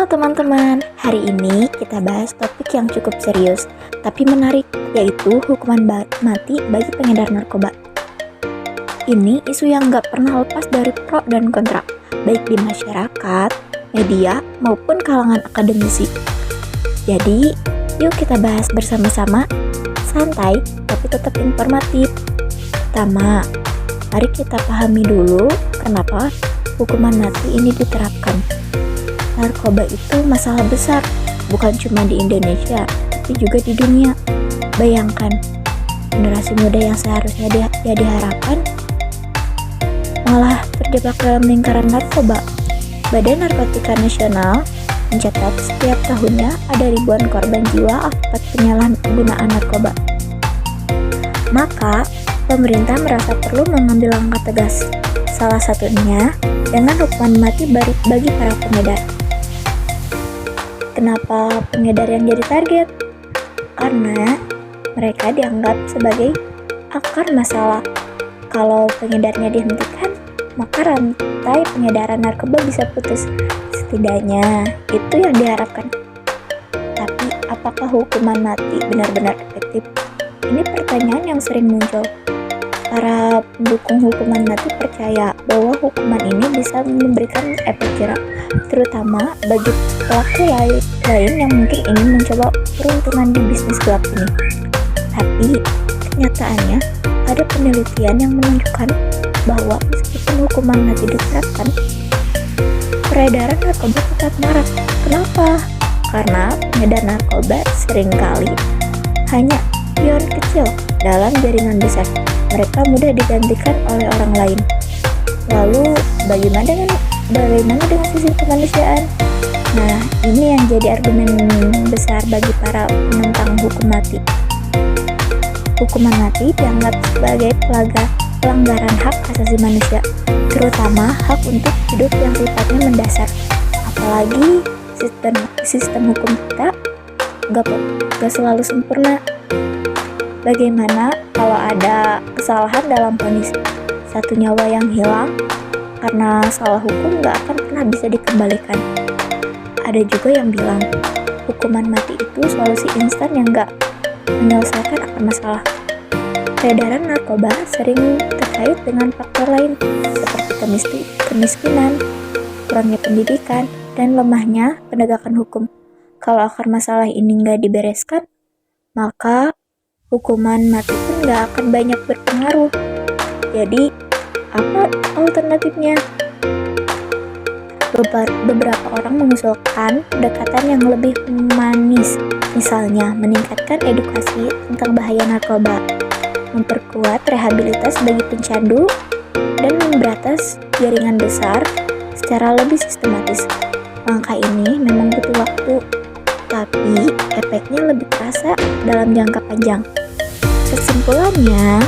Halo teman-teman, hari ini kita bahas topik yang cukup serius tapi menarik, yaitu hukuman mati bagi pengedar narkoba. Ini isu yang gak pernah lepas dari pro dan kontra, baik di masyarakat, media, maupun kalangan akademisi. Jadi, yuk kita bahas bersama-sama, santai tapi tetap informatif. Pertama, mari kita pahami dulu kenapa hukuman mati ini diterapkan. Narkoba itu masalah besar, bukan cuma di Indonesia, tapi juga di dunia. Bayangkan, generasi muda yang seharusnya diharapkan malah terjebak dalam lingkaran narkoba. Badan Narkotika Nasional mencatat setiap tahunnya ada ribuan korban jiwa akibat penyalahgunaan narkoba. Maka, pemerintah merasa perlu mengambil langkah tegas, salah satunya dengan hukuman mati bagi para pengedar. Kenapa pengedar yang jadi target? Karena mereka dianggap sebagai akar masalah. Kalau pengedarnya dihentikan, maka rantai pengedaran narkoba bisa putus. Setidaknya itu yang diharapkan. Tapi apakah hukuman mati benar-benar efektif? Ini pertanyaan yang sering muncul. Para pendukung hukuman mati percaya bahwa hukuman ini bisa memberikan efek jerak, terutama bagi pelaku lain yang mungkin ingin mencoba peruntungan di bisnis gelap ini. Tapi kenyataannya ada penelitian yang menunjukkan bahwa meskipun hukuman mati diterapkan, peredaran narkoba tetap marak. Kenapa? Karena pengedar narkoba seringkali hanya pion kecil dalam jaringan besar. Mereka mudah digantikan oleh orang lain. Lalu bagaimana dengan sisi kemanusiaan? Nah, ini yang jadi argumen besar bagi para penentang hukum mati. Hukuman mati dianggap sebagai pelanggaran hak asasi manusia, terutama hak untuk hidup yang sifatnya mendasar. Apalagi sistem hukum kita gak selalu sempurna. Bagaimana kalau ada kesalahan dalam vonis? Satu nyawa yang hilang karena salah hukum gak akan pernah bisa dikembalikan. Ada juga yang bilang hukuman mati itu solusi instan yang gak menyelesaikan akar masalah. Peredaran narkoba sering terkait dengan faktor lain seperti kemiskinan, kurangnya pendidikan, dan lemahnya penegakan hukum. Kalau akar masalah ini gak dibereskan, maka hukuman mati pun gak akan banyak berpengaruh. Jadi, apa alternatifnya? Beberapa orang mengusulkan pendekatan yang lebih humanis, misalnya meningkatkan edukasi tentang bahaya narkoba, memperkuat rehabilitas bagi pencandu, dan memberantas jaringan besar secara lebih sistematis. Langkah ini memang butuh waktu, tapi efeknya lebih terasa dalam jangka panjang. Kesimpulannya,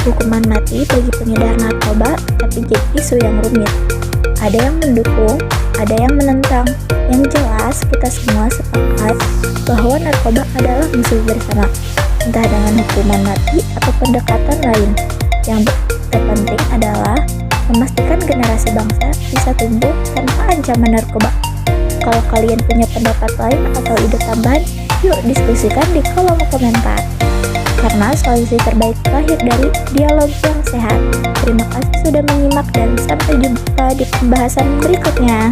hukuman mati bagi pengedar narkoba tapi jadi isu yang rumit. Ada yang mendukung, ada yang menentang. Yang jelas, kita semua sepakat bahwa narkoba adalah musuh bersama, entah dengan hukuman mati atau pendekatan lain. Yang terpenting adalah memastikan generasi bangsa bisa tumbuh tanpa ancaman narkoba. Kalau kalian punya pendapat lain atau ide tambahan, yuk diskusikan di kolom komentar. Karena solusi terbaik lahir dari dialog yang sehat. Terima kasih sudah menyimak dan sampai jumpa di pembahasan berikutnya.